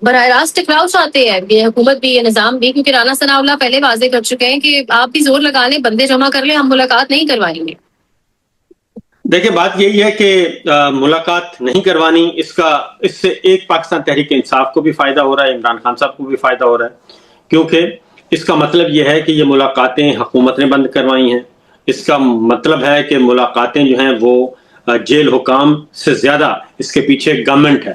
براہ راست ٹکراؤ چاہتے ہیں یہ حکومت بھی، یہ نظام بھی، کیونکہ رانا ثناء اللہ پہلے واضح کر چکے ہیں کہ آپ بھی زور لگا لیں، بندے جمع کر لیں، ہم ملاقات نہیں کروائیں گے. دیکھیں بات یہی ہے کہ ملاقات نہیں کروانی، اس سے ایک پاکستان تحریک انصاف کو بھی فائدہ ہو رہا ہے، عمران خان صاحب کو بھی فائدہ ہو رہا ہے، کیونکہ اس کا مطلب یہ ہے کہ یہ ملاقاتیں حکومت نے بند کروائی ہیں. اس کا مطلب ہے کہ ملاقاتیں جو ہیں وہ جیل حکام سے زیادہ اس کے پیچھے گورنمنٹ ہے،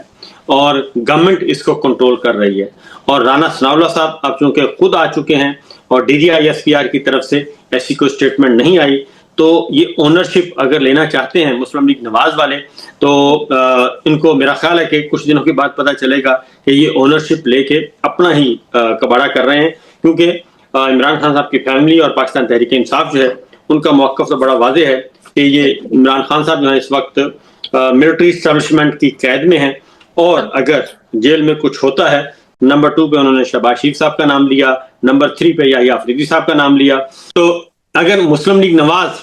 اور گورنمنٹ اس کو کنٹرول کر رہی ہے. اور رانا ثناء اللہ صاحب اب چونکہ خود آ چکے ہیں اور D D I S P R کی طرف سے ایسی کوئی سٹیٹمنٹ نہیں آئی، تو یہ اونرشپ اگر لینا چاہتے ہیں مسلم لیگ نواز والے تو ان کو میرا خیال ہے کہ کچھ دنوں کے بعد پتہ چلے گا کہ یہ اونرشپ لے کے اپنا ہی کباڑہ کر رہے ہیں، کیونکہ عمران خان صاحب کی فیملی اور پاکستان تحریک انصاف جو ہے ان کا موقف تو بڑا واضح ہے کہ یہ عمران خان صاحب جو ہے اس وقت ملٹری اسٹیبلشمنٹ کی قید میں ہیں، اور اگر جیل میں کچھ ہوتا ہے، نمبر 2 پہ انہوں نے شہباز شریف صاحب کا نام لیا، نمبر 3 پہ یحییٰ آفریدی صاحب کا نام لیا، تو اگر مسلم لیگ نواز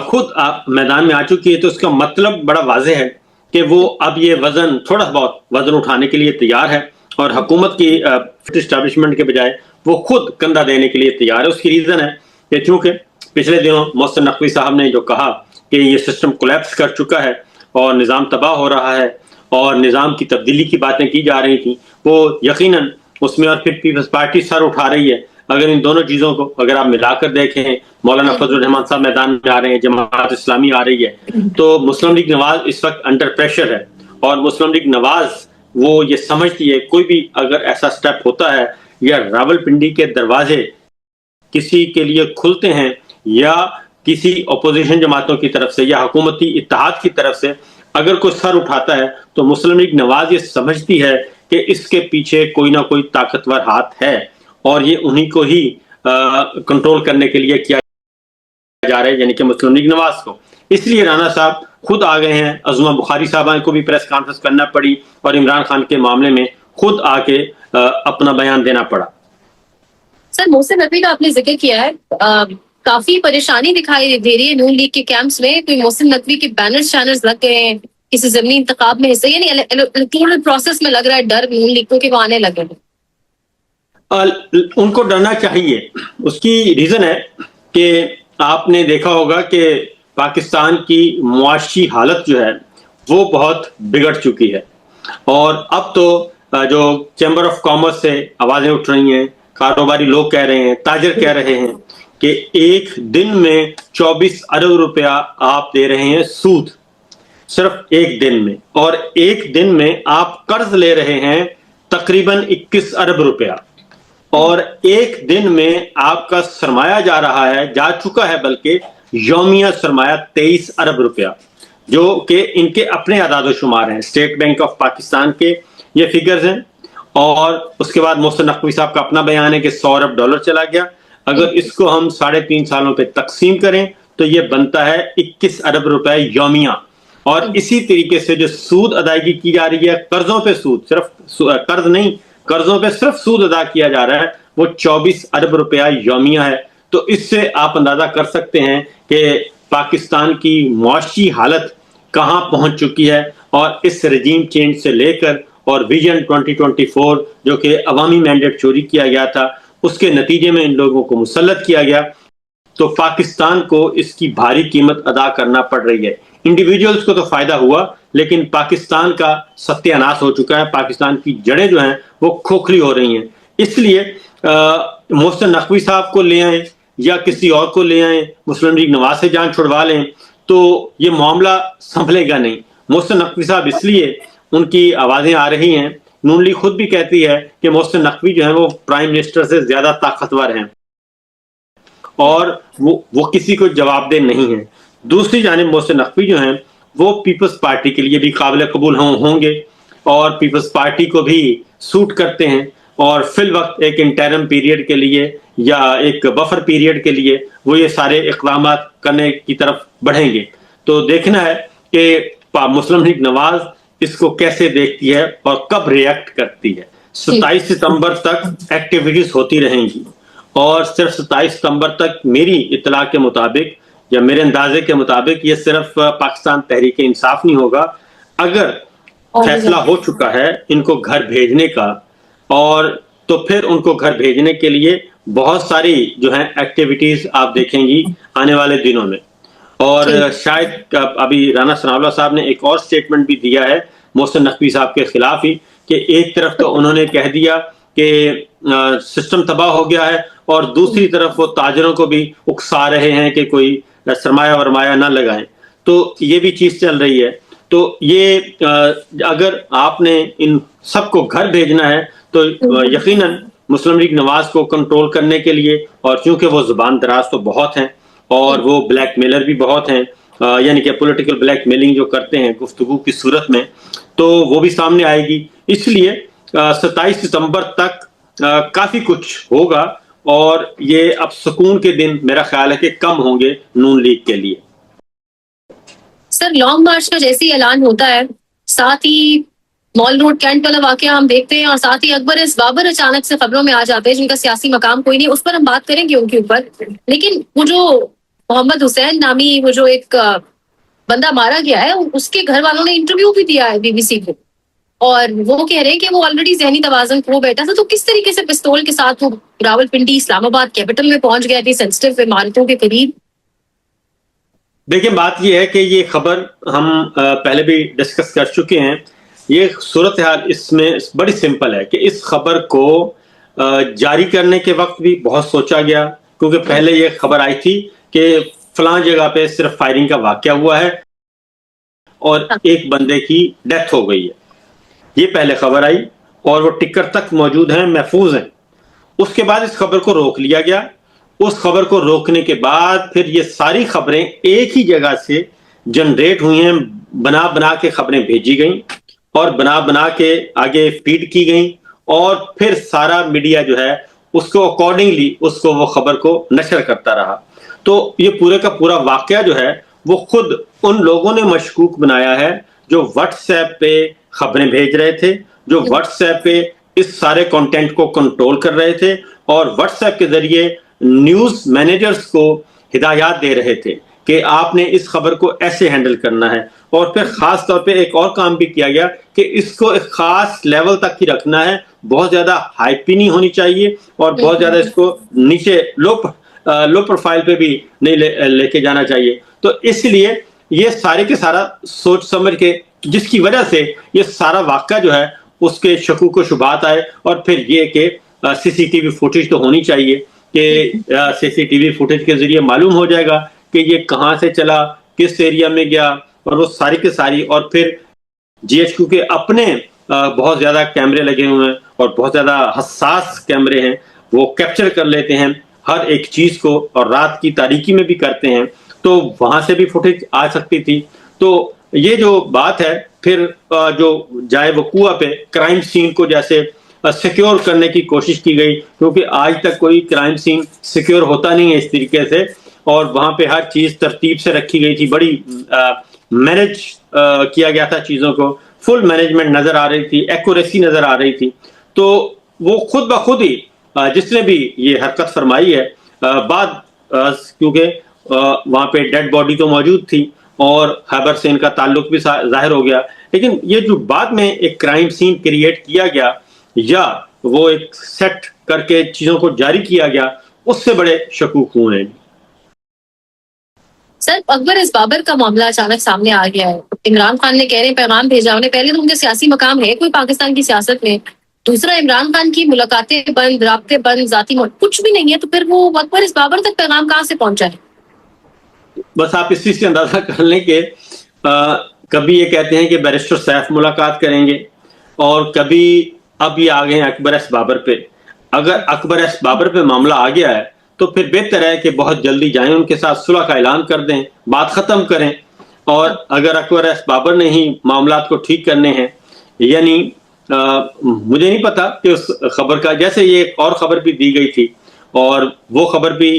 خود میدان میں آ چکی ہے تو اس کا مطلب بڑا واضح ہے کہ وہ اب یہ وزن تھوڑا بہت وزن اٹھانے کے لیے تیار ہے، اور حکومت کی اسٹیبلشمنٹ کے بجائے وہ خود کندھا دینے کے لیے تیار ہے. اس کی ریزن ہے کہ چونکہ پچھلے دنوں محسن نقوی صاحب نے جو کہا کہ یہ سسٹم کولیپس کر چکا ہے اور نظام تباہ ہو رہا ہے اور نظام کی تبدیلی کی باتیں کی جا رہی تھیں، وہ یقیناً اس میں، اور پھر پیپلز پارٹی سر اٹھا رہی ہے. اگر ان دونوں چیزوں کو اگر آپ ملا کر دیکھیں، مولانا فضل الرحمان صاحب میدان میں آ رہے ہیں، جماعت اسلامی آ رہی ہے، تو مسلم لیگ نواز اس وقت انڈر پریشر ہے. اور مسلم لیگ نواز وہ یہ سمجھتی ہے کوئی بھی اگر ایسا سٹیپ ہوتا ہے یا راولپنڈی کے دروازے کسی کے لیے کھلتے ہیں یا کسی اپوزیشن جماعتوں کی طرف سے یا حکومتی اتحاد کی طرف سے اگر کوئی سر اٹھاتا ہے، تو مسلم لیگ نواز یہ سمجھتی ہے کہ اس کے پیچھے کوئی نہ کوئی طاقتور ہاتھ ہے، اور یہ انہی کو ہی کنٹرول کرنے کے لیے کیا جا رہا ہے، یعنی کہ مسلم لیگ نواز کو. اس لیے رانا صاحب خود آ گئے ہیں، عظمہ بخاری صاحبہ کو بھی پریس کانفرنس کرنا پڑی اور عمران خان کے معاملے میں خود آ کے اپنا بیان دینا پڑا. سر محسن نقوی کا آپ نے ذکر کیا ہے، کافی پریشانی دکھائی دے رہی ہے نون لیگ کے کیمپس میں، کوئی محسن نقوی کے بینرز شینرز لگ گئے ہیں، کسی ضمنی انتخاب میں حصہ، یعنی الیکٹورل پروسیس میں لگ رہا ہے ڈر نون لیگ کو کہ وہ آنے لگے ہیں. ان کو ڈرنا چاہیے. اس کی ریزن ہے کہ آپ نے دیکھا ہوگا کہ پاکستان کی معاشی حالت جو ہے وہ بہت بگڑ چکی ہے، اور اب تو جو چیمبر آف کامرس سے آوازیں اٹھ رہی ہیں، کاروباری لوگ کہہ رہے ہیں، تاجر کہہ رہے ہیں کہ ایک دن میں 24 ارب روپیہ آپ دے رہے ہیں سود، صرف ایک دن میں، اور ایک دن میں آپ قرض لے رہے ہیں تقریباً 21 ارب روپیہ، اور ایک دن میں آپ کا سرمایہ جا چکا ہے بلکہ یومیہ سرمایہ 23 ارب روپیہ، جو کہ ان کے اپنے اعداد و شمار ہیں، اسٹیٹ بینک آف پاکستان کے یہ فگرز ہیں. اور اس کے بعد محسن نقوی صاحب کا اپنا بیان ہے کہ 100 ارب ڈالر چلا گیا. اگر اس کو ہم 3.5 سالوں پہ تقسیم کریں تو یہ بنتا ہے 21 ارب روپے یومیہ. اور اسی طریقے سے جو سود ادائیگی کی جا رہی ہے، قرضوں پہ سود، صرف قرض نہیں، قرضوں پہ صرف سود ادا کیا جا رہا ہے، وہ 24 ارب روپیہ یومیہ ہے. تو اس سے آپ اندازہ کر سکتے ہیں کہ پاکستان کی معاشی حالت کہاں پہنچ چکی ہے. اور اس رجیم چینج سے لے کر اور ویژن 2024 جو کہ عوامی مینڈیٹ چوری کیا گیا تھا، اس کے نتیجے میں ان لوگوں کو مسلط کیا گیا، تو پاکستان کو اس کی بھاری قیمت ادا کرنا پڑ رہی ہے. انڈیویجولز کو تو فائدہ ہوا، لیکن پاکستان کا ستیہ ناش ہو چکا ہے، پاکستان کی جڑیں جو ہیں وہ کھوکھلی ہو رہی ہیں. اس لیے محسن نقوی صاحب کو لے آئیں یا کسی اور کو لے آئیں، مسلم لیگ نواز سے جان چھڑوا لیں، تو یہ معاملہ سنبھلے گا نہیں. محسن نقوی صاحب اس لیے ان کی آوازیں آ رہی ہیں، نون لیگ خود بھی کہتی ہے کہ محسن نقوی جو ہیں وہ پرائم منسٹر سے زیادہ طاقتور ہیں اور وہ کسی کو جواب دہ نہیں ہیں. دوسری جانب محسن نقوی جو ہیں وہ پیپلز پارٹی کے لیے بھی قابل قبول ہوں گے اور پیپلز پارٹی کو بھی سوٹ کرتے ہیں، اور فی الوقت ایک انٹرم پیریڈ کے لیے یا ایک بفر پیریڈ کے لیے وہ یہ سارے اقدامات کرنے کی طرف بڑھیں گے. تو دیکھنا ہے کہ مسلم لیگ نواز اس کو کیسے دیکھتی ہے اور کب ریئیکٹ کرتی ہے. 27 ستمبر تک ایکٹیویٹیز ہوتی رہیں گی، اور صرف 27 ستمبر تک میری اطلاع کے مطابق یا میرے اندازے کے مطابق یہ صرف پاکستان تحریک انصاف نہیں ہوگا. اگر فیصلہ ہو چکا ہے ان کو گھر بھیجنے کا، اور تو پھر ان کو گھر بھیجنے کے لیے بہت ساری جو ہیں ایکٹیویٹیز آپ دیکھیں گی آنے والے دنوں میں. اور شاید ابھی رانا ثناءاللہ صاحب نے ایک اور سٹیٹمنٹ بھی دیا ہے محسن نقوی صاحب کے خلاف ہی, کہ ایک طرف تو انہوں نے کہہ دیا کہ سسٹم تباہ ہو گیا ہے, اور دوسری طرف وہ تاجروں کو بھی اکسا رہے ہیں کہ کوئی سرمایہ ورمایہ نہ لگائیں. تو یہ بھی چیز چل رہی ہے. تو یہ اگر آپ نے ان سب کو گھر بھیجنا ہے تو یقیناً مسلم لیگ نواز کو کنٹرول کرنے کے لیے, اور چونکہ وہ زبان دراز تو بہت ہیں اور وہ بلیک میلر بھی بہت ہیں, یعنی کہ پولیٹیکل بلیک میلنگ جو کرتے ہیں گفتگو کی صورت میں, تو وہ بھی سامنے آئے گی. اس لیے 27 ستمبر تک کافی کچھ ہوگا, اور یہ اب سکون کے دن میرا خیال ہے کہ کم ہوں گے نون لیگ کے لیے. سر لانگ مارچ کا جیسے ہی اعلان ہوتا ہے, ساتھ ہی مال روڈ کینٹ والا واقعہ ہم دیکھتے ہیں, اور ساتھ ہی اکبر ایس بابر اچانک سے خبروں میں آ جاتے ہیں, جن کا سیاسی مقام کوئی نہیں, اس پر ہم بات کریں گے ان کے اوپر. لیکن وہ جو محمد حسین نامی وہ جو ایک بندہ مارا گیا ہے, اس کے گھر والوں نے انٹرویو بھی دیا ہے BBC کو, اور وہ کہہ رہے ہیں کہ وہ آلریڈی ذہنی توازن کھو بیٹھا تھا. تو کس طریقے سے پستول کے ساتھ وہ راولپنڈی اسلام آباد کیپٹل میں پہنچ گیا اتنی سینسٹیو عمارتوں کے قریب؟ دیکھیں بات یہ ہے کہ یہ خبر ہم پہلے بھی ڈسکس کر چکے ہیں. یہ صورتحال اس میں بڑی سمپل ہے کہ اس خبر کو جاری کرنے کے وقت بھی بہت سوچا گیا, کیونکہ پہلے یہ خبر آئی تھی کہ فلاں جگہ پہ صرف فائرنگ کا واقعہ ہوا ہے اور ایک بندے کی ڈیتھ ہو گئی ہے. یہ پہلے خبر آئی اور وہ ٹکر تک موجود ہیں, محفوظ ہیں. اس کے بعد اس خبر کو روک لیا گیا. اس خبر کو روکنے کے بعد پھر یہ ساری خبریں ایک ہی جگہ سے جنریٹ ہوئی ہیں, بنا بنا کے خبریں بھیجی گئیں اور بنا بنا کے آگے فیڈ کی گئیں, اور پھر سارا میڈیا جو ہے اس کو اکارڈنگلی اس کو وہ خبر کو نشر کرتا رہا. تو یہ پورے کا پورا واقعہ جو ہے وہ خود ان لوگوں نے مشکوک بنایا ہے جو واٹس ایپ پہ خبریں بھیج رہے تھے, جو واٹس ایپ پہ اس سارے کنٹینٹ کو کنٹرول کر رہے تھے, اور واٹس ایپ کے ذریعے نیوز مینیجرز کو ہدایات دے رہے تھے کہ آپ نے اس خبر کو ایسے ہینڈل کرنا ہے. اور پھر خاص طور پہ ایک اور کام بھی کیا گیا کہ اس کو ایک خاص لیول تک ہی رکھنا ہے, بہت زیادہ ہائپی نہیں ہونی چاہیے, اور بہت زیادہ اس کو نیچے لو پروفائل پہ بھی نہیں لے کے جانا چاہیے. تو اس لیے یہ سارے کے سارا سوچ سمجھ کے, جس کی وجہ سے یہ سارا واقعہ جو ہے اس کے شکوک و شبہات آئے, اور پھر یہ کہ CCTV فوٹیج تو ہونی چاہیے کہ CCTV فوٹیج کے ذریعے معلوم ہو جائے گا کہ یہ کہاں سے چلا, کس ایریا میں گیا, اور وہ ساری کے ساری. اور پھر GHQ کے اپنے بہت زیادہ کیمرے لگے ہوئے ہیں اور بہت زیادہ حساس کیمرے ہیں, وہ کیپچر کر لیتے ہیں ہر ایک چیز کو, اور رات کی تاریکی میں بھی کرتے ہیں. تو وہاں سے بھی فوٹیج آ سکتی تھی. تو یہ جو بات ہے پھر جو جائے وقوع پہ کرائم سین کو جیسے سیکیور کرنے کی کوشش کی گئی, کیونکہ آج تک کوئی کرائم سین سیکیور ہوتا نہیں ہے اس طریقے سے, اور وہاں پہ ہر چیز ترتیب سے رکھی گئی تھی, بڑی مینج کیا گیا تھا چیزوں کو, فل مینجمنٹ نظر آ رہی تھی, ایکوریسی نظر آ رہی تھی. تو وہ خود بخود ہی جس نے بھی یہ حرکت فرمائی ہے, بعد کیونکہ وہاں پہ ڈیڈ باڈی تو موجود تھی اور خیبر سے ان کا تعلق بھی ظاہر ہو گیا, لیکن یہ جو بعد میں ایک کرائم سین کریٹ کیا گیا یا وہ ایک سیٹ کر کے چیزوں کو جاری کیا گیا, اس سے بڑے شکوک ہوئے ہیں. سر اکبر ایس بابر کا معاملہ اچانک سامنے آ گیا ہے. عمران خان نے کہہ رہے پیغام بھیجا انہیں, پہلے تو ان کے سیاسی مقام ہے کوئی پاکستان کی سیاست میں, دوسرا عمران خان کی ملاقاتیں بند, رابطے بند, ذاتی کچھ بھی نہیں ہے, تو پھر وہ اکبر ایس بابر تک پیغام کہاں سے پہنچا ہے؟ بس آپ اس چیز سے اندازہ کر لیں کہ کبھی یہ کہتے ہیں کہ بیرسٹر سیف ملاقات کریں گے, اور کبھی اب یہ آ گئے ہیں اکبر ایس بابر پہ. اگر اکبر ایس بابر پہ معاملہ آ گیا ہے تو پھر بہتر ہے کہ بہت جلدی جائیں, ان کے ساتھ صلح کا اعلان کر دیں, بات ختم کریں. اور اگر اکبر ایس بابر نے ہی معاملات کو ٹھیک کرنے ہیں, یعنی مجھے نہیں پتا کہ اس خبر کا, جیسے یہ ایک اور خبر بھی دی گئی تھی اور وہ خبر بھی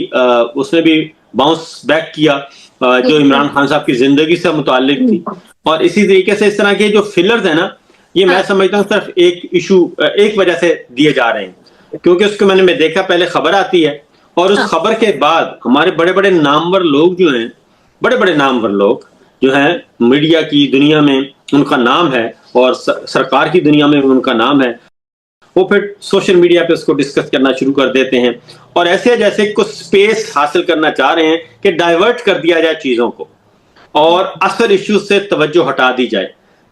اس نے بھی باؤنس بیک کیا جو عمران خان صاحب کی زندگی سے متعلق تھی. اور اسی طریقے سے اس طرح کے جو فلرز ہیں نا, یہ میں سمجھتا ہوں صرف ایک ایشو, ایک وجہ سے دیے جا رہے ہیں, کیونکہ اس کو میں نے دیکھا پہلے خبر آتی ہے اور اس خبر کے بعد ہمارے بڑے بڑے نامور لوگ جو ہیں, بڑے بڑے نامور لوگ جو ہیں میڈیا کی دنیا میں ان کا نام ہے اور سرکار کی دنیا میں ان کا نام ہے, وہ پھر سوشل میڈیا پہ اس کو ڈسکس کرنا شروع کر دیتے ہیں اور ایسے جیسے کچھ سپیس حاصل کرنا چاہ رہے ہیں کہ ڈائیورٹ کر دیا جائے چیزوں کو اور اصل ایشوز سے توجہ ہٹا دی جائے.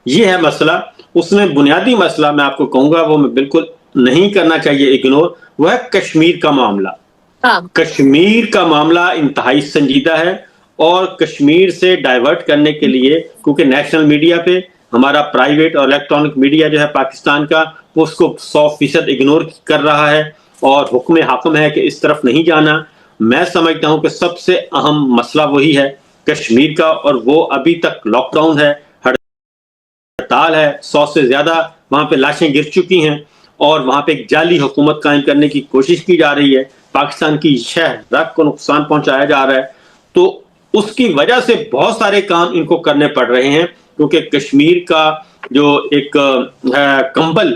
یہ ہے مسئلہ. اس میں بنیادی مسئلہ میں آپ کو کہوں گا وہ میں بالکل نہیں کرنا چاہیے اگنور, وہ ہے کشمیر کا معاملہ. کشمیر کا معاملہ انتہائی سنجیدہ ہے اور کشمیر سے ڈائیورٹ کرنے کے لیے, کیونکہ نیشنل میڈیا پہ ہمارا پرائیویٹ اور الیکٹرانک میڈیا جو ہے پاکستان کا, وہ اس کو 100% اگنور کر رہا ہے اور حکم حاکم ہے کہ اس طرف نہیں جانا. میں سمجھتا ہوں کہ سب سے اہم مسئلہ وہی ہے کشمیر کا, اور وہ ابھی تک لاک ڈاؤن ہے, ہڑتال ہے, 100 سے زیادہ وہاں پہ لاشیں گر چکی ہیں اور وہاں پہ ایک جعلی حکومت قائم کرنے کی کوشش کی جا رہی ہے, پاکستان کی شہریت کو نقصان پہنچایا جا رہا ہے. تو اس کی وجہ سے بہت سارے کام ان کو کرنے پڑ رہے ہیں, کیونکہ کشمیر کا جو ایک کمبل,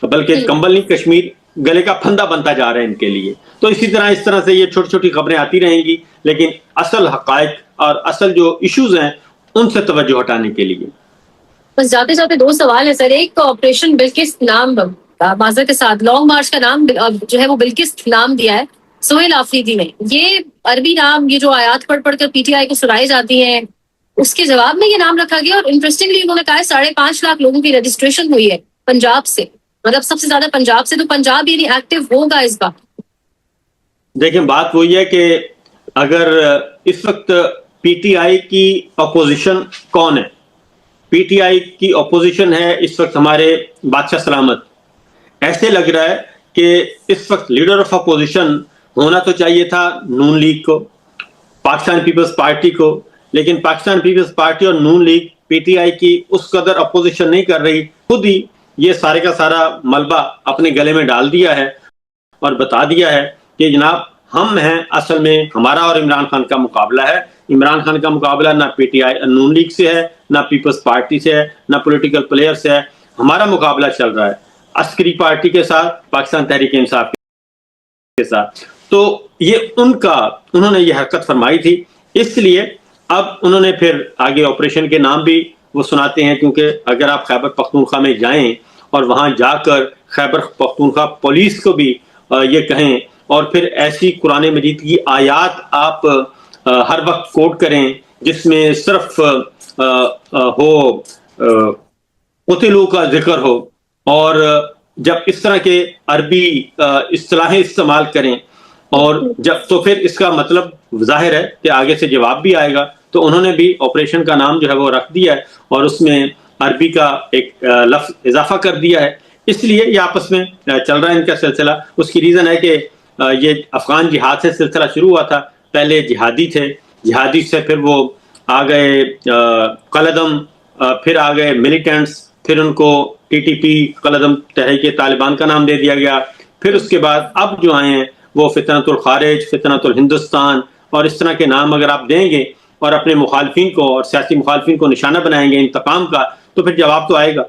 بلکہ کمبل نہیں, کشمیر گلے کا پھندا بنتا جا رہا ہے ان کے لیے. تو اس طرح سے یہ چھوٹی چھوٹی خبریں آتی رہیں گی, لیکن اصل حقائق اور اصل جو ایشوز ہیں ان سے توجہ ہٹانے کے لیے. بس جاتے جاتے 2 سوال ہیں سر. ایک آپریشن بلقس نام, معذرت کے ساتھ لانگ مارچ کا نام جو ہے وہ بلقس نام دیا ہے سہیل آفریدی نے. یہ عربی نام, یہ جو آیات پڑھ پڑھ کر پی ٹی آئی کو سنائی جاتی ہیں, اس کے جواب میں یہ نام رکھا گیا. اور انٹرسٹنگلی انہوں نے کہا 5.5 لاکھ لوگوں کی رجسٹریشن ہوئی ہے پنجاب سے, مطلب سب سے زیادہ پنجاب سے. تو پنجاب یعنی ایکٹیو ہوگا اس بات. دیکھیں بات وہی ہے کہ اگر اس وقت پی ٹی آئی کی اپوزیشن کون ہے, پی ٹی آئی کی اپوزیشن ہے اس وقت ہمارے بادشاہ سلامت. ایسے لگ رہا ہے کہ اس وقت لیڈر آف اپوزیشن ہونا تو چاہیے تھا نون لیگ کو, پاکستان پیپلز پارٹی کو, لیکن پاکستان پیپلز پارٹی اور نون لیگ پی ٹی آئی کی اس قدر اپوزیشن نہیں کر رہی, خود ہی یہ سارے کا سارا ملبہ اپنے گلے میں ڈال دیا ہے اور بتا دیا ہے کہ جناب ہم ہیں, اصل میں ہمارا اور عمران خان کا مقابلہ ہے. عمران خان کا مقابلہ نہ P T I known league سے ہے, نہ پیپلز پارٹی سے ہے, نہ پولیٹیکل پلیئر سے ہے. ہمارا مقابلہ چل رہا ہے عسکری پارٹی کے ساتھ, پاکستان تحریک انصاف کے ساتھ. تو یہ انہوں نے یہ حرکت فرمائی تھی, اس لیے اب انہوں نے پھر آگے آپریشن کے نام بھی وہ سناتے ہیں, کیونکہ اگر آپ خیبر پختونخوا میں جائیں اور وہاں جا کر خیبر پختونخوا پولیس کو بھی یہ کہیں اور پھر ایسی قرآن مجید کی آیات آپ ہر وقت کوٹ کریں جس میں صرف ہو قتلوا کا ذکر ہو, اور جب اس طرح کے عربی اصطلاحیں استعمال کریں اور جب تو پھر اس کا مطلب ظاہر ہے کہ آگے سے جواب بھی آئے گا. تو انہوں نے بھی آپریشن کا نام جو ہے وہ رکھ دیا ہے اور اس میں عربی کا ایک لفظ اضافہ کر دیا ہے. اس لیے یہ آپس میں چل رہا ہے ان کا سلسلہ. اس کی ریزن ہے کہ یہ افغان جہاد سے سلسلہ شروع ہوا تھا, پہلے جہادی تھے, جہادی سے پھر وہ آ گئے قلعدم, پھر آ گئے ملیٹنٹس, پھر ان کو ٹی ٹی پی قلعدم تحریک طالبان کا نام دے دیا گیا, پھر اس کے بعد اب جو آئے ہیں وہ فتنۃ الخارج, فتنۃ الہندوستان اور اس طرح کے نام اگر آپ دیں گے اور اپنے مخالفین کو اور سیاسی مخالفین کو نشانہ بنائیں گے انتقام کا, تو پھر جواب تو آئے گا.